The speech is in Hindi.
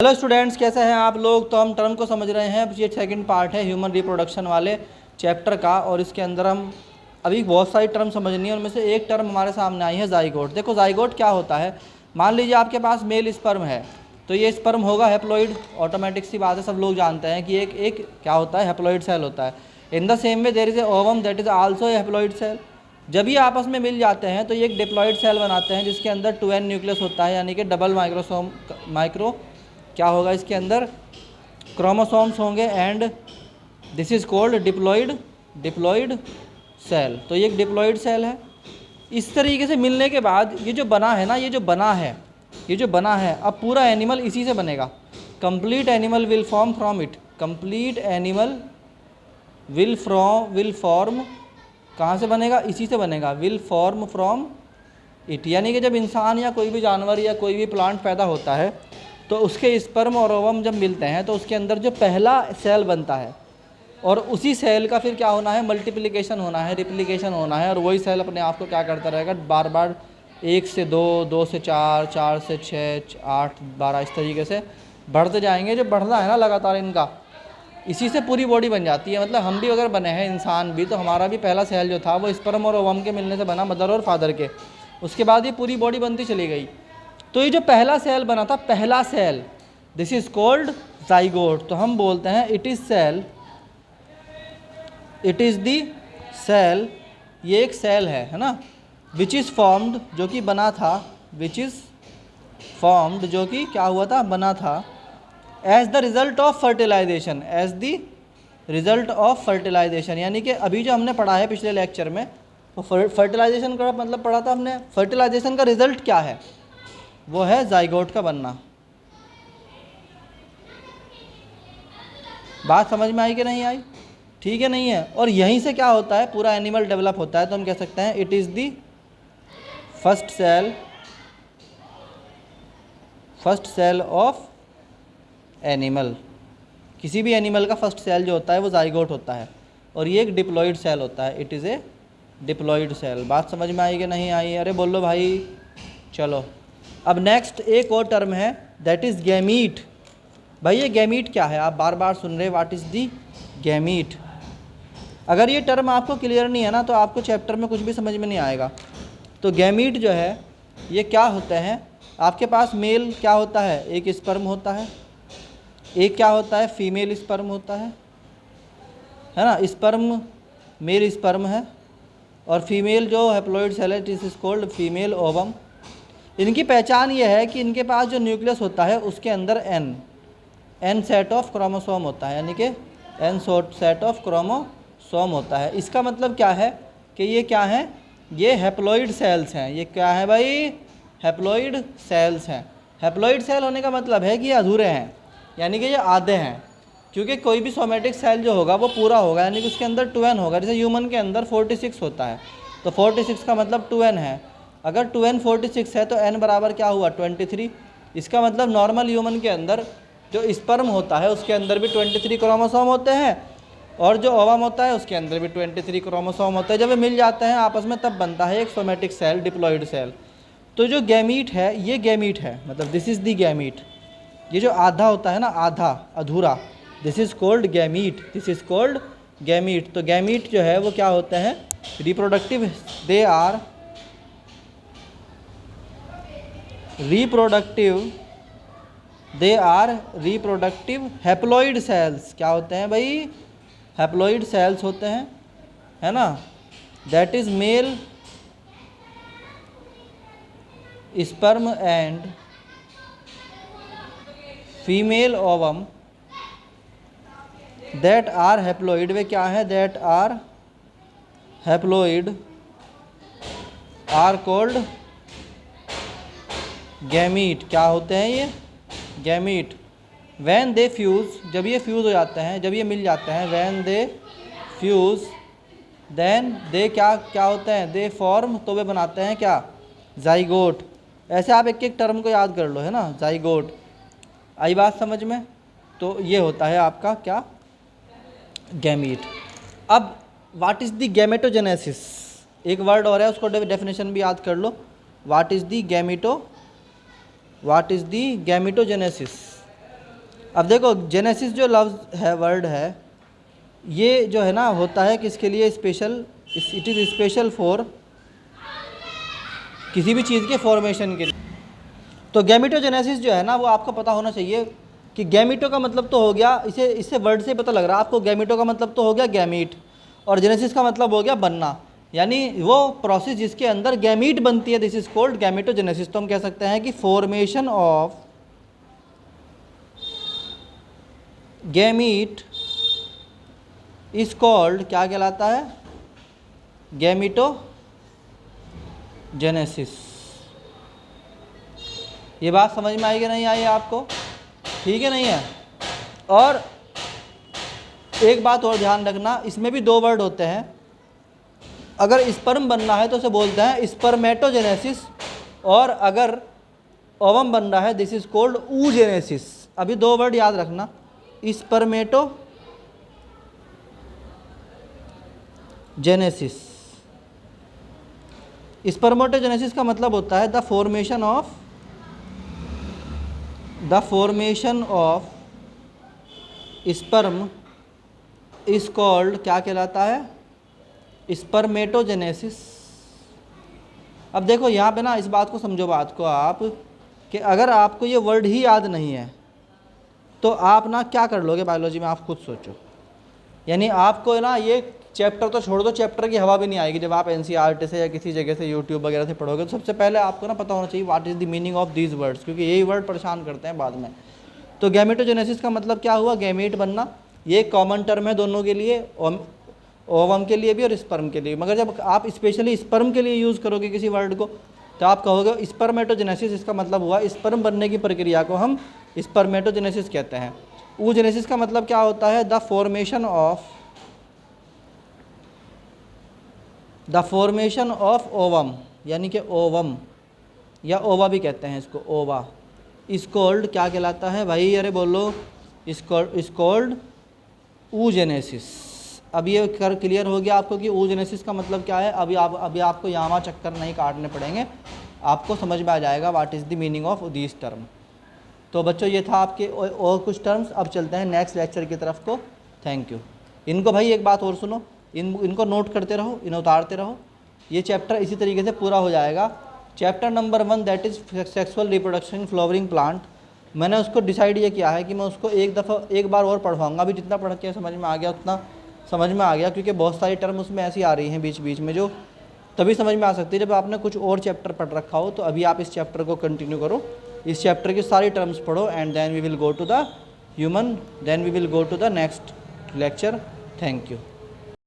हेलो स्टूडेंट्स, कैसे हैं आप लोग। तो हम टर्म को समझ रहे हैं। ये सेकंड पार्ट है ह्यूमन रिप्रोडक्शन वाले चैप्टर का, और इसके अंदर हम अभी बहुत सारी टर्म समझनी है। उनमें से एक टर्म हमारे सामने आई है जाइगोट। देखो जाइगोट क्या होता है। मान लीजिए आपके पास मेल स्पर्म है, तो ये स्पर्म होगा हैप्लॉइड। ऑटोमेटिक सी बात है, सब लोग जानते हैं कि एक क्या होता है, हैप्लॉइड सेल होता है। In the same way there is a ovum that is also a haploid cell. जब ये आपस में मिल जाते हैं तो ये एक डिप्लॉइड सेल बनाते हैं, जिसके अंदर 2n न्यूक्लियस होता है, यानी कि डबल माइक्रो क्या होगा, इसके अंदर क्रोमोसोम्स होंगे, and this is called diploid cell. तो ये एक डिप्लॉइड सेल है। इस तरीके से मिलने के बाद ये जो बना है ना, ये जो बना है, अब पूरा एनिमल इसी से बनेगा। Complete animal will form from it. Complete animal will form कहाँ से बनेगा, इसी से बनेगा। विल फॉर्म फ्रॉम इट, यानी कि जब इंसान या कोई भी जानवर या कोई भी प्लांट पैदा होता है, तो उसके स्पर्म और ओवम जब मिलते हैं तो उसके अंदर जो पहला सेल बनता है, और उसी सेल का फिर क्या होना है, मल्टीप्लिकेशन होना है, रिप्लिकेशन होना है, और वही सेल अपने आप को क्या करता रहेगा, बार बार 1 से 2, 2 से 4, 4 से 6, 8, 12 इस तरीके से बढ़ते जाएंगे। जो बढ़ना है ना लगातार इनका, इसी से पूरी बॉडी बन जाती है। मतलब हम भी अगर बने हैं, इंसान भी, तो हमारा भी पहला सेल जो था वो स्पर्म और ओवम के मिलने से बना, मदर और फादर के। उसके बाद ये पूरी बॉडी बनती चली गई। तो ये जो पहला सेल बना था, पहला cell, this is called zygote. तो हम बोलते हैं इट इज़ दी सेल, ये एक सेल है ना, विच इज़ फॉर्म्ड, जो कि बना था, विच इज़ फॉर्म्ड, जो कि क्या हुआ था, बना था, as the result of fertilisation, as the result of fertilisation. यानी कि अभी जो हमने पढ़ा है पिछले लेक्चर में, वो फर्टिलाइजेशन का मतलब पढ़ा था हमने। फर्टिलाइजेशन का रिज़ल्ट क्या है, वो है जाइगोट का बनना। बात समझ में आई कि नहीं आई, ठीक है नहीं है। और यहीं से क्या होता है, पूरा एनिमल डेवलप होता है। तो हम कह सकते हैं it is the first cell of animal. किसी भी एनिमल का फर्स्ट सेल जो होता है वो जाइगोट होता है, और ये एक डिप्लॉइड सेल होता है। It is a diploid cell. बात समझ में आई कि नहीं आई, अरे बोलो भाई। चलो अब नेक्स्ट एक और टर्म है, दैट इज़ गैमीट। भाई ये गैमीट क्या है, आप बार बार सुन रहे, व्हाट इज़ दी गैमीट। अगर ये टर्म आपको क्लियर नहीं है ना, तो आपको चैप्टर में कुछ भी समझ में नहीं आएगा। तो गैमीट जो है ये क्या होते हैं, आपके पास मेल क्या होता है, एक स्पर्म होता है, एक क्या होता है, फीमेल स्पर्म होता है ना। स्पर्म, मेल स्पर्म है, और फीमेल जो हैप्लॉइड सेल है, this is called female ovum. इनकी पहचान ये है कि इनके पास जो न्यूक्लियस होता है उसके अंदर एन सेट ऑफ क्रोमोसोम होता है, यानी कि एन सेट ऑफ क्रोमोसोम होता है। इसका मतलब क्या है कि ये क्या है, ये हैप्लॉइड सेल्स हैं। ये क्या है भाई, हैप्लॉइड सेल्स हैं। हैप्लॉइड सेल होने का मतलब है कि ये अधूरे हैं, यानी कि ये आधे हैं। क्योंकि कोई भी सोमेटिक सेल जो होगा वो पूरा होगा, यानी कि उसके अंदर 2n होगा। जैसे ह्यूमन के अंदर 46 होता है, तो 46 का मतलब 2n है। अगर 2n 46 है तो n बराबर क्या हुआ, 23। इसका मतलब नॉर्मल ह्यूमन के अंदर जो स्पर्म होता है उसके अंदर भी 23 क्रोमोसोम होते हैं, और जो ओवम होता है उसके अंदर भी 23 क्रोमोसोम होते हैं। जब ये मिल जाते हैं आपस में, तब बनता है एक सोमेटिक सेल, डिप्लॉइड सेल। तो जो गैमीट है, ये गैमीट है, मतलब दिस इज़ दी गैमीट। ये जो आधा होता है ना, आधा अधूरा, this is called gamete, this is called gamete. तो गैमीट जो है वो क्या होते हैं, reproductive, they are reproductive haploid cells. क्या होते हैं भाई, हैप्लॉइड सेल्स होते हैं, है ना। That is male sperm and female ovum that are haploid. वे क्या है, that are haploid are called gamete. क्या होते हैं ये, गैमीट। वैन दे फ्यूज़, जब ये फ्यूज़ हो जाते हैं, जब ये मिल जाते हैं, when they fuse, then they क्या होते हैं, दे फॉर्म, तो वे बनाते हैं क्या, जाइगोट। ऐसे आप एक एक टर्म को याद कर लो, है ना, जाइगोट। आई बात समझ में। तो ये होता है आपका क्या, गैमीट। अब व्हाट इज़ दी गैमेटोजेनेसिस, एक वर्ड और है, उसको डेफिनेशन भी याद कर लो। What is the gametogenesis. अब देखो जेनेसिस जो लफ्ज़ है, वर्ड है, ये जो है ना होता है किसके लिए special, it is special for किसी भी चीज़ के फॉर्मेशन के लिए। तो गैमिटोजेनेसिस जो है ना वो आपको पता होना चाहिए कि गैमिटो का मतलब तो हो गया, इसे इससे वर्ड से पता लग रहा है आपको, गैमिटो का मतलब तो हो गया गैमीट, और जेनेसिस का मतलब हो गया बनना, यानी वो प्रोसेस जिसके अंदर गैमीट बनती है, दिस इज कॉल्ड गैमिटोजेनेसिस। तो हम कह सकते हैं कि formation of gamete is called, क्या कहलाता है, गैमिटोजेनेसिस। ये बात समझ में आई कि नहीं आई आपको? ठीक है, नहीं है? और एक बात और ध्यान रखना, इसमें भी दो वर्ड होते हैं। अगर स्पर्म बनना है तो उसे बोलते हैं स्पर्मेटोजेनेसिस, और अगर ओवम बन रहा है दिस इज कॉल्ड oogenesis। अभी दो वर्ड याद रखना, स्पर्मेटोजेनेसिस। स्पर्मेटोजेनेसिस का मतलब होता है the formation of sperm is called, क्या कहलाता है, स्पर्मेटोजेनेसिस। अब देखो यहाँ पे ना इस बात को समझो, बात को आप, कि अगर आपको ये वर्ड ही याद नहीं है तो आप ना क्या कर लोगे बायोलॉजी में, आप खुद सोचो। यानी आपको ना ये चैप्टर तो छोड़ दो, चैप्टर की हवा भी नहीं आएगी जब आप एनसीईआरटी से या किसी जगह से यूट्यूब वगैरह से पढ़ोगे। तो सबसे पहले आपको ना पता होना चाहिए what is the meaning of these words, क्योंकि यही वर्ड परेशान करते हैं बाद में। तो गैमेटोजेनेसिस का मतलब क्या हुआ, गैमेट बनना। ये कॉमन टर्म है दोनों के लिए, ओवम के लिए भी और स्पर्म के लिए। मगर जब आप स्पेशली स्पर्म के लिए यूज़ करोगे किसी वर्ड को तो आप कहोगे स्पर्मेटोजेनेसिस, इसका मतलब हुआ स्पर्म बनने की प्रक्रिया को हम स्पर्मेटोजेनेसिस कहते हैं। oogenesis का मतलब क्या होता है, द फॉर्मेशन ऑफ ओवम, यानी कि ओवम या ओवा भी कहते हैं इसको, ओवा इज कॉल्ड, क्या कहलाता है भाई, अरे बोलो, इज कॉल्ड oogenesis। अब ये कर क्लियर हो गया आपको कि oogenesis का मतलब क्या है। अभी आपको यहाँ वहाँ चक्कर नहीं काटने पड़ेंगे, आपको समझ में आ जाएगा what is the meaning of this term. तो बच्चों ये था आपके और कुछ टर्म्स। अब चलते हैं नेक्स्ट लेक्चर की तरफ को। Thank you. इनको भाई एक बात और सुनो, इनको नोट करते रहो, इन्हें उतारते रहो। ये चैप्टर इसी तरीके से पूरा हो जाएगा। Chapter number 1 that is sexual reproduction flowering plant, मैंने उसको डिसाइड ये किया है कि मैं उसको एक बार और पढ़वाऊँगा। अभी जितना पढ़ के समझ में आ गया उतना समझ में आ गया, क्योंकि बहुत सारी टर्म उसमें ऐसी आ रही हैं बीच बीच में जो तभी समझ में आ सकती है जब आपने कुछ और चैप्टर पढ़ रखा हो। तो अभी आप इस चैप्टर को कंटिन्यू करो, इस चैप्टर की सारी टर्म्स पढ़ो, and then we will go to the next lecture. Thank you.